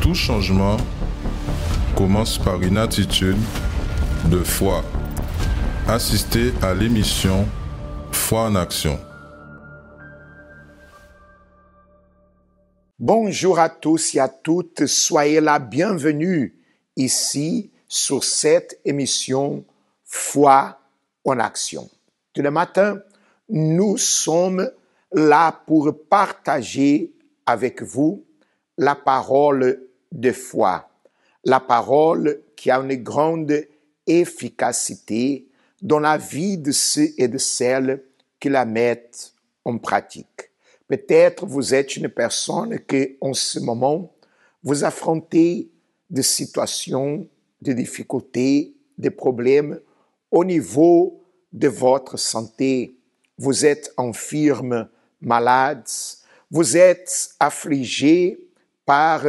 Tout changement commence par une attitude de foi. Assistez à l'émission Foi en action. Bonjour à tous et à toutes, soyez la bienvenue ici sur cette émission Foi en action. Tous les matins, nous sommes là pour partager avec vous la parole de foi, la parole qui a une grande efficacité dans la vie de ceux et de celles qui la mettent en pratique. Peut-être vous êtes une personne qui, en ce moment, vous affrontez des situations, des difficultés, des problèmes au niveau de votre santé. Vous êtes infirme, malade, vous êtes affligé par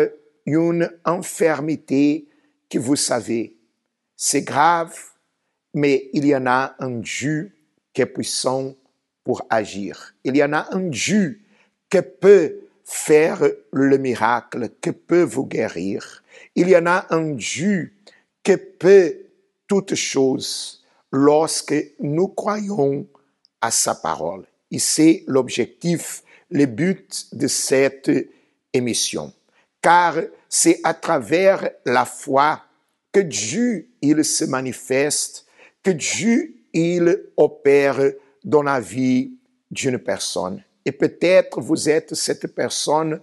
une infirmité que vous savez. C'est grave, mais il y en a un Dieu qui est puissant pour agir. Il y en a un Dieu qui peut faire le miracle, qui peut vous guérir. Il y en a un Dieu qui peut toutes choses lorsque nous croyons à sa parole. Et c'est l'objectif, le but de cette émission. Car c'est à travers la foi que Dieu, il se manifeste, que Dieu, il opère dans la vie d'une personne. Et peut-être vous êtes cette personne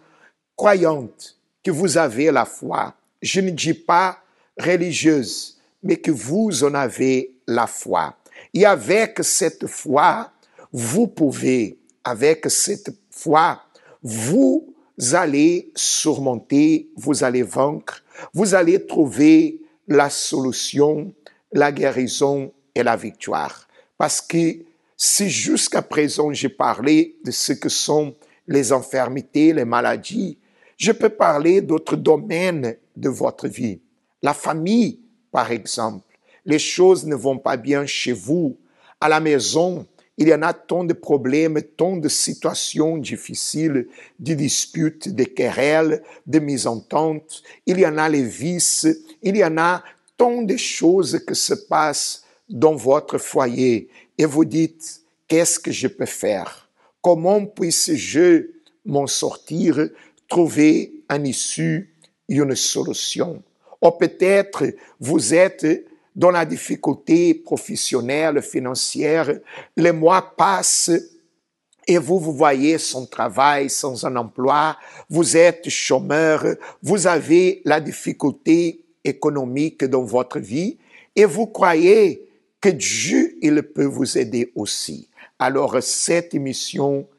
croyante, que vous avez la foi. Je ne dis pas religieuse, mais que vous en avez la foi. Et avec cette foi, vous pouvez, avec cette foi, vous allez surmonter, vous allez vaincre, vous allez trouver la solution, la guérison et la victoire. Parce que si jusqu'à présent j'ai parlé de ce que sont les infirmités, les maladies, je peux parler d'autres domaines de votre vie. La famille, par exemple. Les choses ne vont pas bien chez vous. À la maison, il y en a tant de problèmes, tant de situations difficiles, de disputes, de querelles, de mésententes. Il y en a les vices, il y en a tant de choses qui se passent dans votre foyer. Et vous dites, qu'est-ce que je peux faire? Comment puisse-je m'en sortir, trouver une issue, une solution? Ou peut-être vous êtes dans la difficulté professionnelle, financière, les mois passent et vous voyez sans travail, sans un emploi, vous êtes chômeur, vous avez la difficulté économique dans votre vie et vous croyez que Dieu, il peut vous aider aussi. Alors cette émission,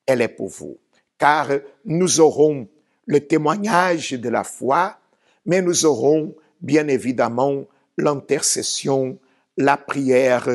elle est pour vous, car nous aurons le témoignage de la foi, mais nous aurons bien évidemment l'intercession, la prière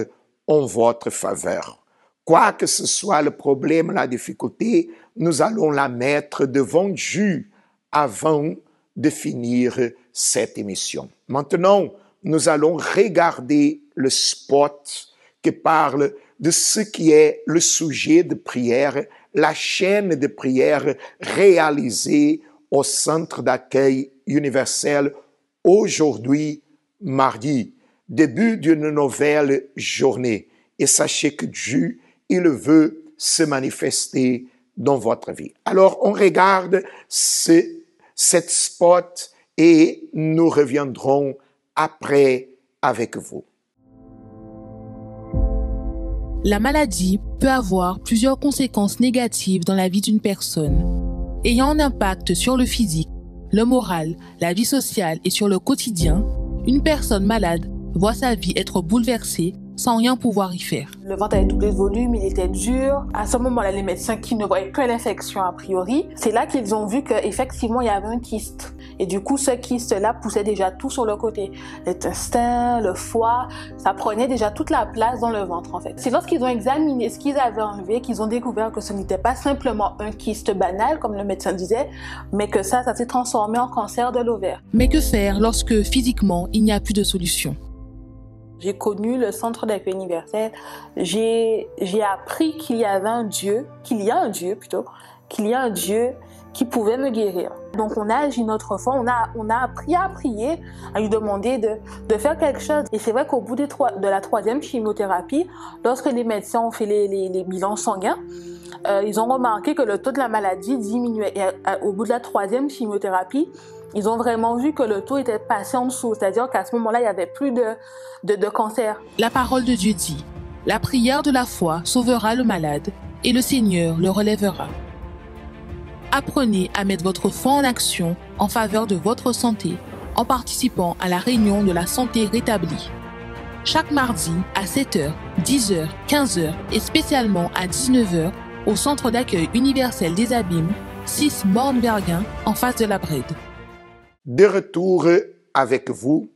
en votre faveur. Quoi que ce soit le problème, la difficulté, nous allons la mettre devant Dieu avant de finir cette émission. Maintenant, nous allons regarder le spot qui parle de ce qui est le sujet de prière, la chaîne de prière réalisée au Centre d'accueil universel aujourd'hui, mardi, début d'une nouvelle journée. Et sachez que Dieu, il veut se manifester dans votre vie. Alors, on regarde cette spot et nous reviendrons après avec vous. La maladie peut avoir plusieurs conséquences négatives dans la vie d'une personne, ayant un impact sur le physique, le moral, la vie sociale et sur le quotidien. Une personne malade voit sa vie être bouleversée sans rien pouvoir y faire. Le ventre avait doublé de volume, il était dur. À ce moment-là, les médecins qui ne voyaient que l'infection a priori, c'est là qu'ils ont vu qu'effectivement, il y avait un kyste. Et du coup, ce kyste-là poussait déjà tout sur le côté. L'intestin, le foie, ça prenait déjà toute la place dans le ventre, en fait. C'est lorsqu'ils ont examiné ce qu'ils avaient enlevé qu'ils ont découvert que ce n'était pas simplement un kyste banal, comme le médecin disait, mais que ça s'est transformé en cancer de l'ovaire. Mais que faire lorsque, physiquement, il n'y a plus de solution? J'ai connu le centre d'accueil universel. J'ai appris qu'il y avait un Dieu, qu'il y a un Dieu qui pouvait me guérir. Donc on a agi notre foi, on a appris à prier, à lui demander de faire quelque chose. Et c'est vrai qu'au bout de la 3e chimiothérapie, lorsque les médecins ont fait les bilans sanguins, ils ont remarqué que le taux de la maladie diminuait. Et au bout de la 3e chimiothérapie, ils ont vraiment vu que le taux était passé en dessous. C'est-à-dire qu'à ce moment-là, il n'y avait plus de cancer. La parole de Dieu dit, « La prière de la foi sauvera le malade, et le Seigneur le relèvera. » Apprenez à mettre votre foi en action en faveur de votre santé en participant à la réunion de la santé rétablie. Chaque mardi à 7h, 10h, 15h et spécialement à 19h au Centre d'accueil universel des Abîmes, 6 Morne-Berguin, en face de la Brède. De retour avec vous.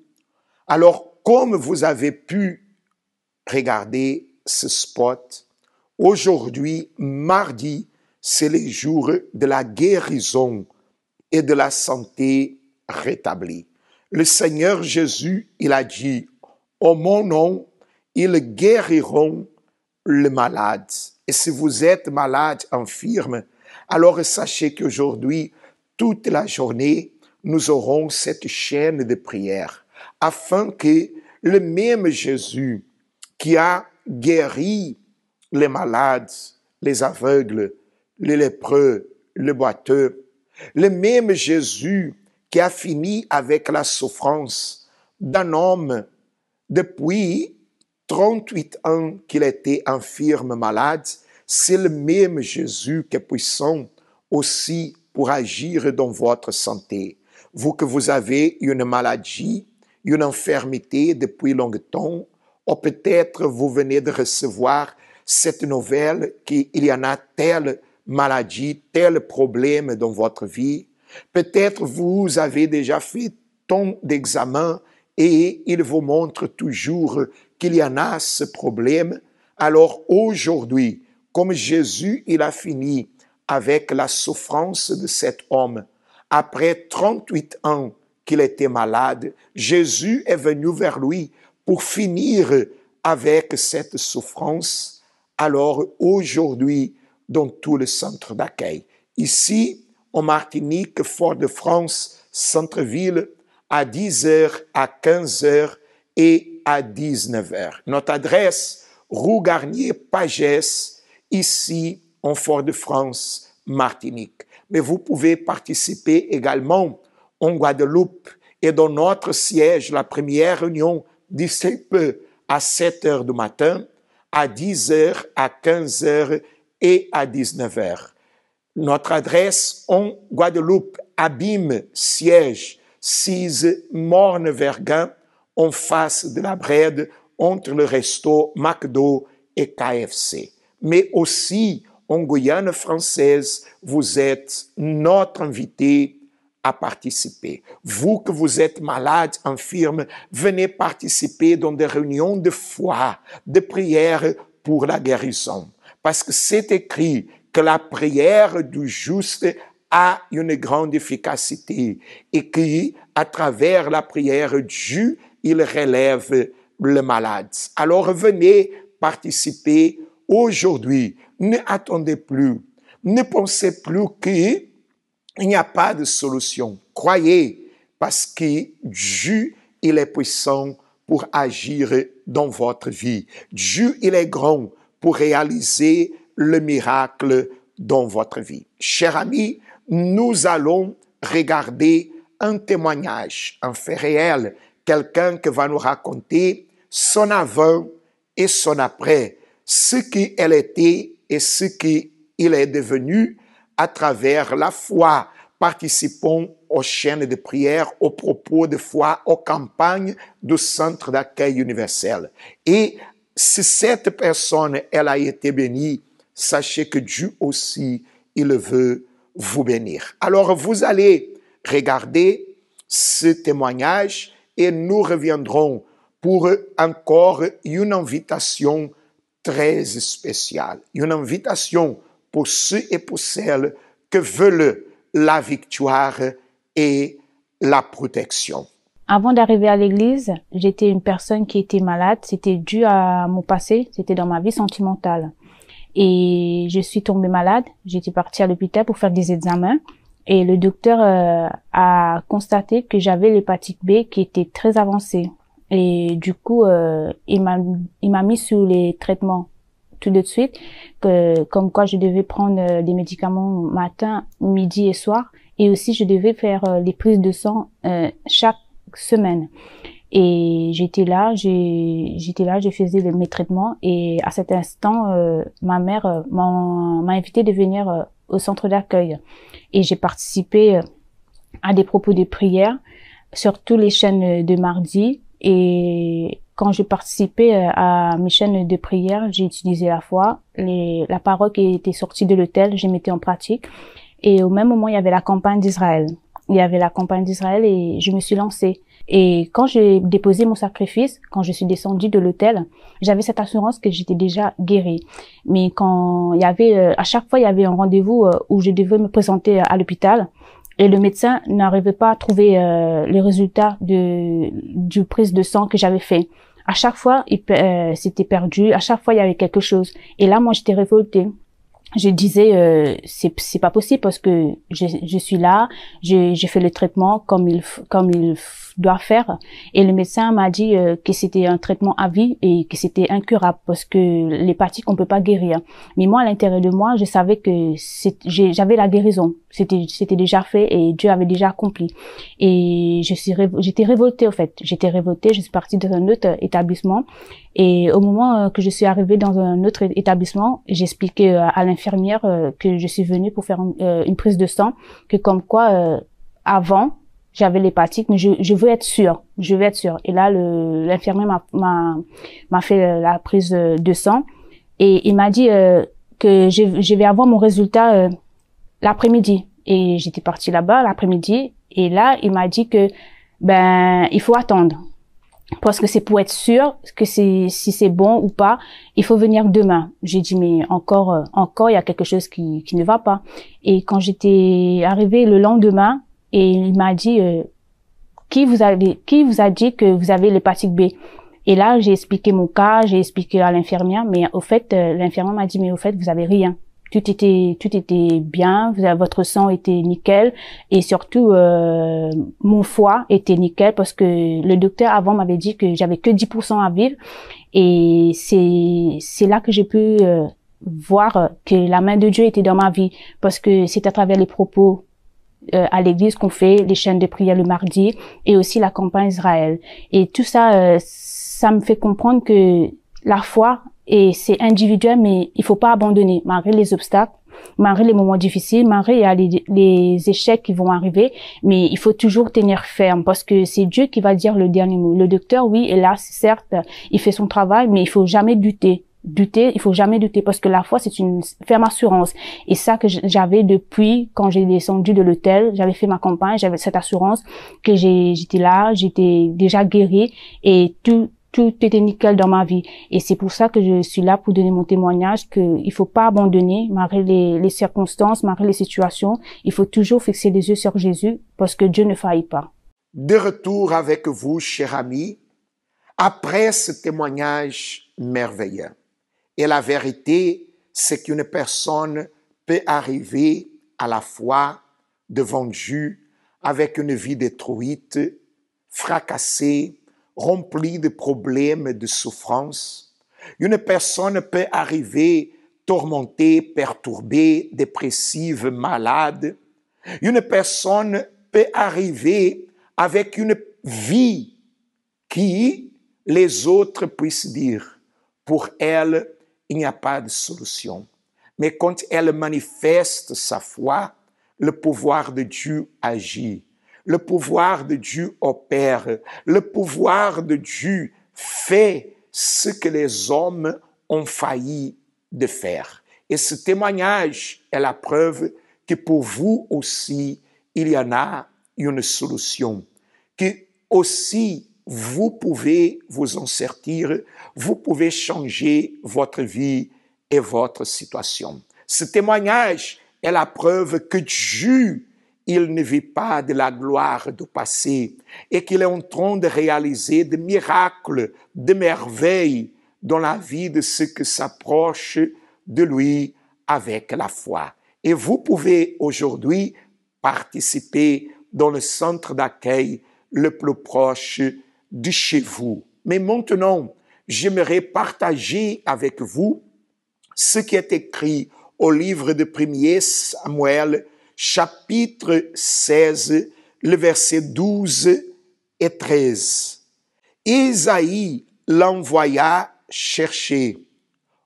Alors, comme vous avez pu regarder ce spot, aujourd'hui, mardi, c'est le jour de la guérison et de la santé rétablie. Le Seigneur Jésus, il a dit, « En mon nom, ils guériront le malade. » Et si vous êtes malade, infirme, alors sachez qu'aujourd'hui, toute la journée, nous aurons cette chaîne de prière afin que le même Jésus qui a guéri les malades, les aveugles, les lépreux, les boiteux, le même Jésus qui a fini avec la souffrance d'un homme depuis 38 ans qu'il était infirme, malade, c'est le même Jésus qui est puissant aussi pour agir dans votre santé. Vous que vous avez une maladie, une infirmité depuis longtemps, ou peut-être vous venez de recevoir cette nouvelle qu'il y en a telle maladie, tel problème dans votre vie. Peut-être vous avez déjà fait tant d'examens et il vous montre toujours qu'il y en a ce problème. Alors aujourd'hui, comme Jésus, il a fini avec la souffrance de cet homme, après 38 ans qu'il était malade, Jésus est venu vers lui pour finir avec cette souffrance. Alors aujourd'hui, dans tout le centre d'accueil, ici en Martinique, Fort-de-France, centre-ville, à 10h, à 15h et à 19h. Notre adresse, rue Garnier-Pagès, ici en Fort-de-France, Martinique. Mais vous pouvez participer également en Guadeloupe et dans notre siège, la première réunion d'ici peu à 7h du matin, à 10h, à 15h et à 19h. Notre adresse en Guadeloupe, Abîme, siège, 6 Morne-Berguin, en face de la Brède, entre le resto McDo et KFC. Mais aussi, en Guyane française, vous êtes notre invité à participer. Vous que vous êtes malade, infirme, venez participer dans des réunions de foi, de prière pour la guérison. Parce que c'est écrit que la prière du juste a une grande efficacité et qu'à travers la prière, Dieu, il relève le malade. Alors venez participer aujourd'hui. Ne attendez plus. Ne pensez plus qu'il n'y a pas de solution. Croyez, parce que Dieu, il est puissant pour agir dans votre vie. Dieu, il est grand pour réaliser le miracle dans votre vie. Chers amis, nous allons regarder un témoignage, un fait réel, quelqu'un qui va nous raconter son avant et son après, ce qu'elle était et ce qu'il est devenu à travers la foi. Participons aux chaînes de prière, aux propos de foi, aux campagnes du Centre d'accueil universel. Et si cette personne, elle a été bénie, sachez que Dieu aussi, il veut vous bénir. Alors, vous allez regarder ce témoignage et nous reviendrons pour encore une invitation très spéciale. Une invitation pour ceux et pour celles que veulent la victoire et la protection. Avant d'arriver à l'église, j'étais une personne qui était malade. C'était dû à mon passé, c'était dans ma vie sentimentale. Et je suis tombée malade, j'étais partie à l'hôpital pour faire des examens. Et le docteur a constaté que j'avais l'hépatite B qui était très avancée. Et du coup, il m'a mis sous les traitements tout de suite, comme quoi je devais prendre des médicaments matin, midi et soir. Et aussi, je devais faire les prises de sang chaque semaine. Et j'étais là, je faisais mes traitements. Et à cet instant, ma mère m'a invité de venir au centre d'accueil. Et j'ai participé à des propos de prière sur toutes les chaînes de mardi. Et quand je participais à mes chaînes de prière, j'ai utilisé la foi. La parole qui était sortie de l'autel, je mettais en pratique. Et au même moment, il y avait la campagne d'Israël. Il y avait la campagne d'Israël et je me suis lancée. Et quand j'ai déposé mon sacrifice, quand je suis descendue de l'autel, j'avais cette assurance que j'étais déjà guérie. Mais quand il y avait, à chaque fois, il y avait un rendez-vous où je devais me présenter à l'hôpital. Et le médecin n'arrivait pas à trouver les résultats du prise de sang que j'avais fait. À chaque fois, c'était perdu. À chaque fois, il y avait quelque chose. Et là, moi, j'étais révoltée. Je disais c'est pas possible parce que je suis là, j'ai fait le traitement comme il doit faire, et le médecin m'a dit que c'était un traitement à vie et que c'était incurable parce que l'hépatique on peut pas guérir. Mais moi à l'intérieur de moi, je savais que j'avais la guérison, c'était déjà fait et Dieu avait déjà accompli. Et j'étais révoltée en fait, je suis partie dans un autre établissement. Et au moment que je suis arrivée dans un autre établissement, j'expliquais à l'infirmière que je suis venue pour faire une prise de sang, que comme quoi avant j'avais l'hépatite, mais je veux être sûre, Et là l'infirmière m'a fait la prise de sang et il m'a dit que je vais avoir mon résultat l'après-midi. Et j'étais partie là-bas l'après-midi et là il m'a dit que il faut attendre. Parce que c'est pour être sûr que si c'est bon ou pas, il faut venir demain. J'ai dit mais encore il y a quelque chose qui ne va pas. Et quand j'étais arrivée le lendemain, et il m'a dit qui vous a dit que vous avez l'hépatite B? Et là j'ai expliqué mon cas, j'ai expliqué à l'infirmière, mais au fait l'infirmière m'a dit mais au fait vous avez rien. Tout était bien, votre sang était nickel et surtout mon foie était nickel parce que le docteur avant m'avait dit que j'avais que 10% à vivre, et c'est là que j'ai pu voir que la main de Dieu était dans ma vie, parce que c'est à travers les propos à l'église qu'on fait les chaînes de prière le mardi et aussi la campagne Israël, et tout ça ça me fait comprendre que la foi, et c'est individuel, mais il faut pas abandonner malgré les obstacles, malgré les moments difficiles, malgré il y a les échecs qui vont arriver, mais il faut toujours tenir ferme parce que c'est Dieu qui va dire le dernier mot. Le docteur, oui, est là, certes, il fait son travail, mais il faut jamais douter. Il faut jamais douter parce que la foi c'est une ferme assurance, et ça que j'avais depuis quand j'ai descendu de l'hôtel, j'avais fait ma campagne, j'avais cette assurance que j'étais là, j'étais déjà guérie et tout était nickel dans ma vie. Et c'est pour ça que je suis là pour donner mon témoignage, qu'il faut pas abandonner malgré les circonstances, malgré les situations. Il faut toujours fixer les yeux sur Jésus parce que Dieu ne faillit pas. De retour avec vous, chers amis, après ce témoignage merveilleux. Et la vérité, c'est qu'une personne peut arriver à la fois devant Dieu avec une vie détruite, fracassée, rempli de problèmes, de souffrances. Une personne peut arriver tourmentée, perturbée, dépressive, malade. Une personne peut arriver avec une vie qui les autres puissent dire, pour elle, il n'y a pas de solution. Mais quand elle manifeste sa foi, le pouvoir de Dieu agit. Le pouvoir de Dieu opère. Le pouvoir de Dieu fait ce que les hommes ont failli de faire. Et ce témoignage est la preuve que pour vous aussi, il y en a une solution. Que aussi, vous pouvez vous en sortir, vous pouvez changer votre vie et votre situation. Ce témoignage est la preuve que Dieu, il ne vit pas de la gloire du passé et qu'il est en train de réaliser des miracles, des merveilles dans la vie de ceux qui s'approchent de lui avec la foi. Et vous pouvez aujourd'hui participer dans le centre d'accueil le plus proche de chez vous. Mais maintenant, j'aimerais partager avec vous ce qui est écrit au livre de 1er Samuel, chapitre 16, le verset 12 et 13. Isaïe l'envoya chercher.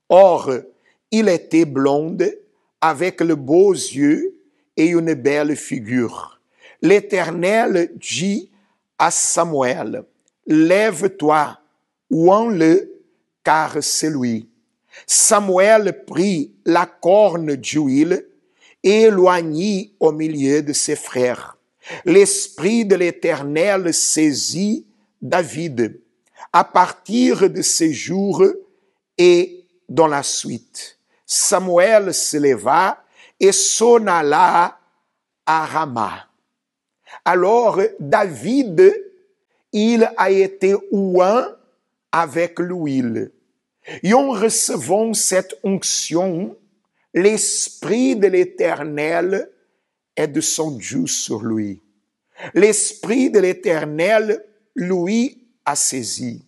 Or, il était blonde, avec de beaux yeux et une belle figure. L'Éternel dit à Samuel, « Lève-toi, oins-le, car c'est lui. » Samuel prit la corne d'huile et éloignit au milieu de ses frères. L'Esprit de l'Éternel saisit David à partir de ces jours et dans la suite. Samuel se leva et s'en alla à Rama. Alors David, il a été oint avec l'huile. Et en recevant cette onction, l'Esprit de l'Éternel est descendu sur lui. L'Esprit de l'Éternel, lui, a saisi.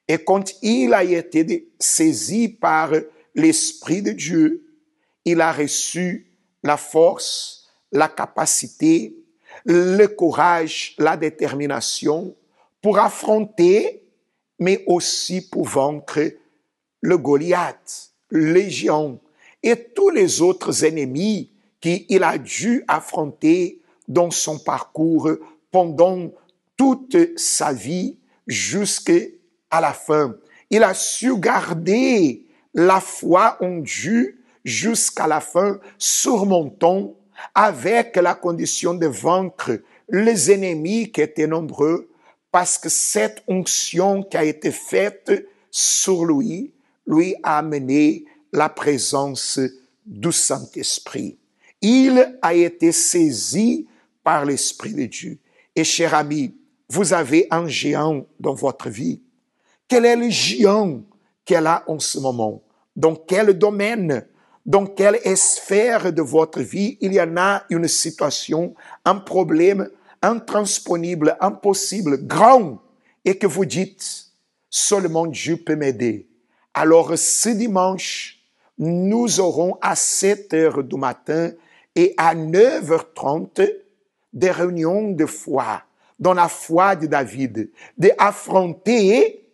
Et quand il a été saisi par l'Esprit de Dieu, il a reçu la force, la capacité, le courage, la détermination pour affronter, mais aussi pour vaincre le Goliath, les géants et tous les autres ennemis qu'il a dû affronter dans son parcours pendant toute sa vie jusqu'à la fin. Il a su garder la foi en Dieu jusqu'à la fin, surmontant avec la condition de vaincre les ennemis qui étaient nombreux, parce que cette onction qui a été faite sur lui, lui a amené la présence du Saint-Esprit. Il a été saisi par l'Esprit de Dieu. Et cher ami, vous avez un géant dans votre vie. Quel est le géant qu'elle a en ce moment? Dans quel domaine? Dans quelle sphère de votre vie il y en a une situation, un problème intransponnible, impossible, grand, et que vous dites, seulement Dieu peut m'aider. Alors ce dimanche, nous aurons à 7 heures du matin et à 9h30 des réunions de foi, dans la foi de David, d'affronter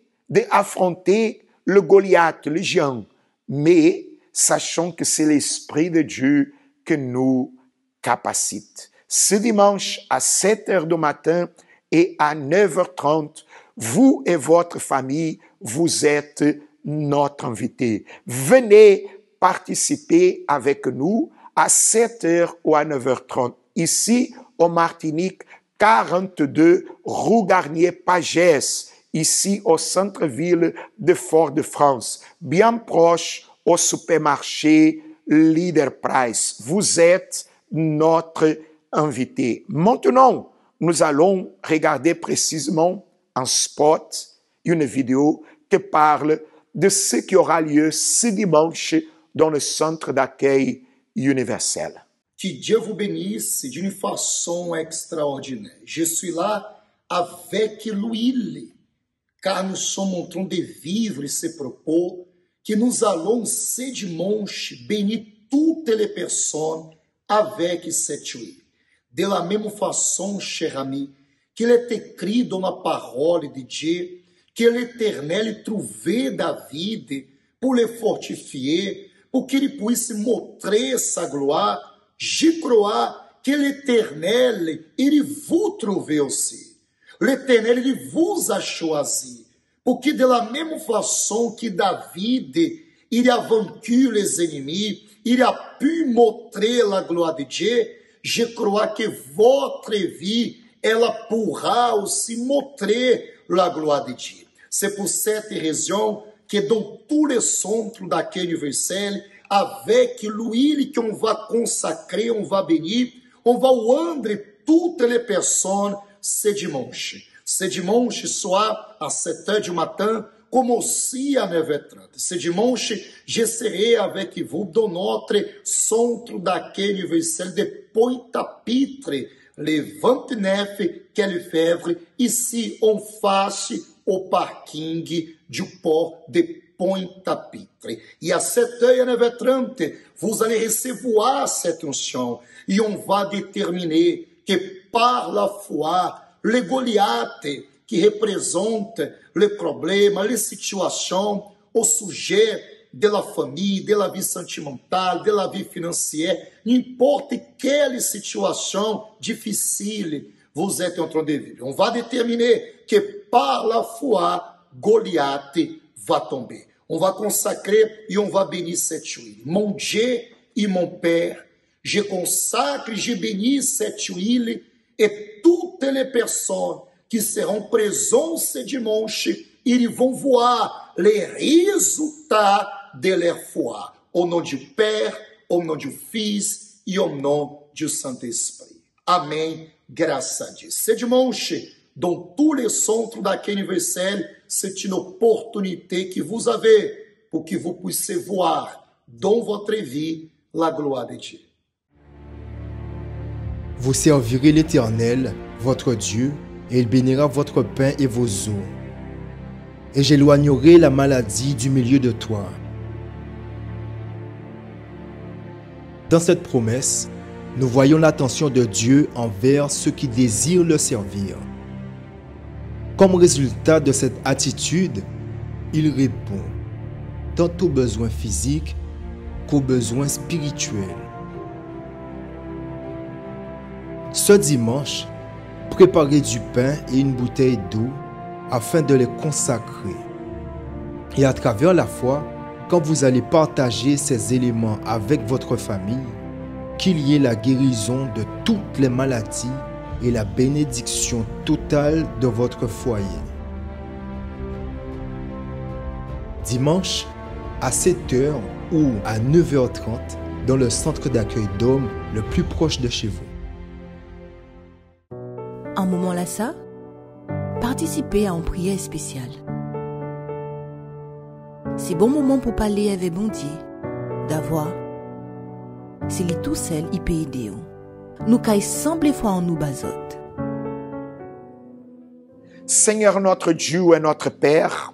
le Goliath, le géant, mais sachant que c'est l'Esprit de Dieu que nous capacite. Ce dimanche à 7 heures du matin et à 9h30, vous et votre famille, vous êtes notre invité. Venez participer avec nous à 7 heures ou à 9h30. Ici, au Martinique, 42 rue Garnier-Pagès, ici au centre-ville de Fort-de-France, bien proche au supermarché Leader Price. Vous êtes notre invité. Maintenant, nous allons regarder précisément un spot, une vidéo qui parle de ce qui aura lieu ce dimanche dans le centre d'accueil universel. Que Dieu vous bénisse d'une façon extraordinaire. Je suis là avec l'huile, car nous sommes en train de vivre ce propos que nous allons ce dimanche bénir toutes les personnes avec cette huile. De la même façon, cher ami, qu'il est écrit dans la parole de Dieu, que l'Éternel trouvait David pour le fortifier, pour qu'il puisse montrer sa gloire. Je crois que l'Éternel, il vous trouvait aussi. L'Éternel, il vous a choisi. Porque de la même façon que David, il a vaincu les ennemis, il a pu montrer la gloire de Dieu, je crois que votre vie, ela pourra aussi montrer la gloire de Dieu. C'est pour cette raison que dans tous les centres d'accueil universel, avec l'huile qu'on va consacrer, on va bénir, on va oindre toutes les personnes ce dimanche. Ce dimanche, soit à 7 heures du matin, como aussi à 9h30. Ce dimanche, je serai avec vous dans notre centre d'accueil universel de Pointe-à-Pitre, le 29 Quai Lefebvre, ici en face au parking du port de Pointe-à-Pitre. Et à 7h et 9h30, vous allez recevoir cette onction et on va déterminer que par la foi, le Goliath, qui represente le problème, les situations au sujet de la famille, de la vie sentimentale, de la vie financière, n'importe quelle situation difficile vous êtes en train de vivre. On va déterminer que par la foi, Goliath va tomber. On va consacrer et on va bénir cette huile. Mon Dieu et mon Père, je consacre et je bénis cette huile et toutes les personnes qui seront présentes ce dimanche, ils vont voir les résultats de leur foi. Au nom du Père, au nom du Fils et au nom du Saint-Esprit. Amen. Grâce à Dieu. Ce dimanche, dans tous les centres d'accueil universel, c'est une opportunité que vous avez pour que vous puissiez voir dans votre vie la gloire de Dieu. Vous servirez l'Éternel, votre Dieu, et il bénira votre pain et vos eaux. Et j'éloignerai la maladie du milieu de toi. Dans cette promesse, nous voyons l'attention de Dieu envers ceux qui désirent le servir. Comme résultat de cette attitude, il répond tant aux besoins physiques qu'aux besoins spirituels. Ce dimanche, préparez du pain et une bouteille d'eau afin de les consacrer. Et à travers la foi, quand vous allez partager ces éléments avec votre famille, qu'il y ait la guérison de toutes les maladies et la bénédiction totale de votre foyer. Dimanche, à 7h ou à 9h30, dans le centre d'accueil d'hommes le plus proche de chez vous. Un moment là ça, participez à une prière spéciale. C'est bon moment pour parler avec bon Dieu, d'avoir. C'est lui tout seul qui peut aider. Nous caille semble foi en nous bazote. Seigneur notre Dieu et notre Père,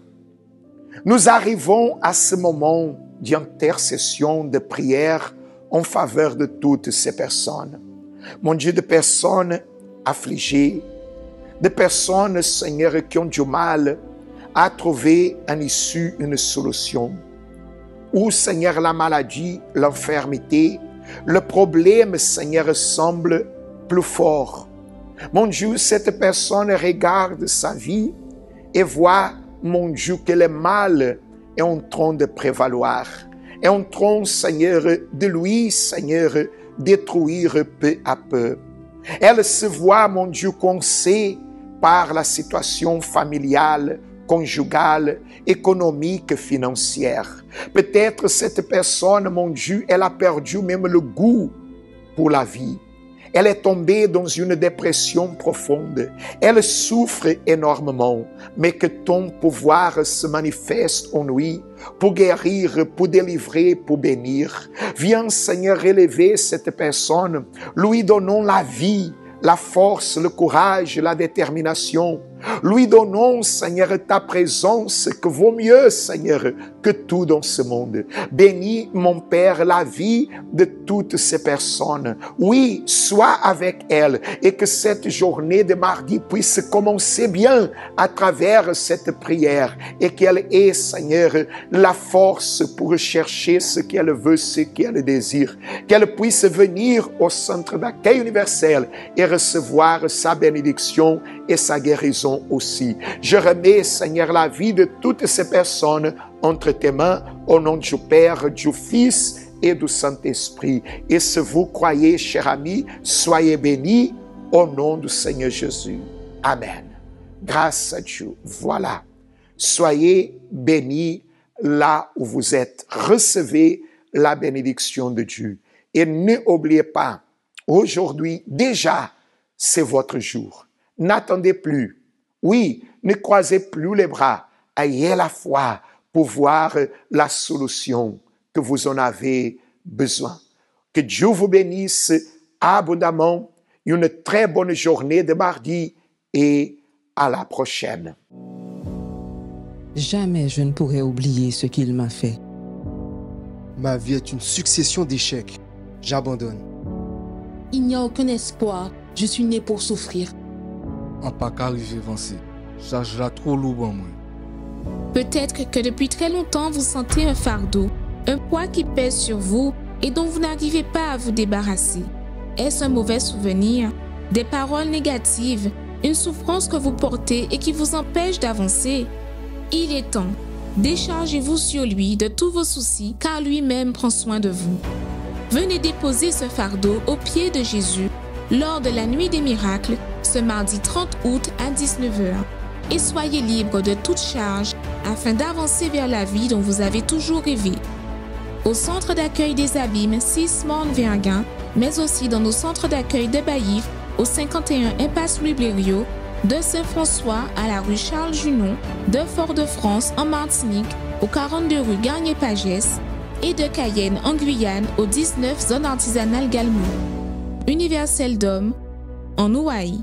nous arrivons à ce moment d'intercession, de prière en faveur de toutes ces personnes. Mon Dieu, de personnes affligées, de personnes, Seigneur, qui ont du mal à trouver une issue, une solution. Ou, Seigneur, la maladie, l'infirmité, le problème, Seigneur, semble plus fort. Mon Dieu, cette personne regarde sa vie et voit, mon Dieu, que le mal est en train de prévaloir. Est en train, Seigneur, de lui, Seigneur, détruire peu à peu. Elle se voit, mon Dieu, coincée par la situation familiale, conjugale, économique, financière. Peut-être cette personne, mon Dieu, elle a perdu même le goût pour la vie. Elle est tombée dans une dépression profonde. Elle souffre énormément, mais que ton pouvoir se manifeste en lui pour guérir, pour délivrer, pour bénir. Viens, Seigneur, élever cette personne, lui donnons la vie, la force, le courage, la détermination. Lui donnons, Seigneur, ta présence, que vaut mieux, Seigneur, que tout dans ce monde. Bénis, mon Père, la vie de toutes ces personnes. Oui, sois avec elles et que cette journée de mardi puisse commencer bien à travers cette prière et qu'elle ait, Seigneur, la force pour chercher ce qu'elle veut, ce qu'elle désire. Qu'elle puisse venir au centre d'accueil universel et recevoir sa bénédiction et sa guérison aussi. Je remets, Seigneur, la vie de toutes ces personnes entre tes mains, au nom du Père, du Fils et du Saint-Esprit. Et si vous croyez, chers amis, soyez bénis au nom du Seigneur Jésus. Amen. Grâce à Dieu. Voilà. Soyez bénis là où vous êtes. Recevez la bénédiction de Dieu. Et n'oubliez pas, aujourd'hui, déjà, c'est votre jour. N'attendez plus. Oui, ne croisez plus les bras. ayez la foi pour voir la solution que vous en avez besoin. Que Dieu vous bénisse abondamment. Une très bonne journée de mardi et à la prochaine. Jamais je ne pourrai oublier ce qu'il m'a fait. Ma vie est une succession d'échecs. J'abandonne. Il n'y a aucun espoir. Je suis né pour souffrir. En pas qu'arriver avancer. Charge la trop lourd en moi. Peut-être que depuis très longtemps vous sentez un fardeau, un poids qui pèse sur vous et dont vous n'arrivez pas à vous débarrasser. Est-ce un mauvais souvenir, des paroles négatives, une souffrance que vous portez et qui vous empêche d'avancer? Il est temps. Déchargez-vous sur lui de tous vos soucis car lui-même prend soin de vous. Venez déposer ce fardeau aux pieds de Jésus lors de la nuit des miracles ce mardi 30 août à 19h et soyez libre de toute charge afin d'avancer vers la vie dont vous avez toujours rêvé. Au centre d'accueil des Abîmes, 6 Morne-Verguin, mais aussi dans nos centres d'accueil de Baillif, au 51 Impasse Louis Blériot, de Saint-François à la rue Charles-Junon, de Fort-de-France en Martinique, au 42 rue Garnier-Pagès et de Cayenne en Guyane, au 19 Zone Artisanale Galmou. Universel d'Homme, en Ouaï.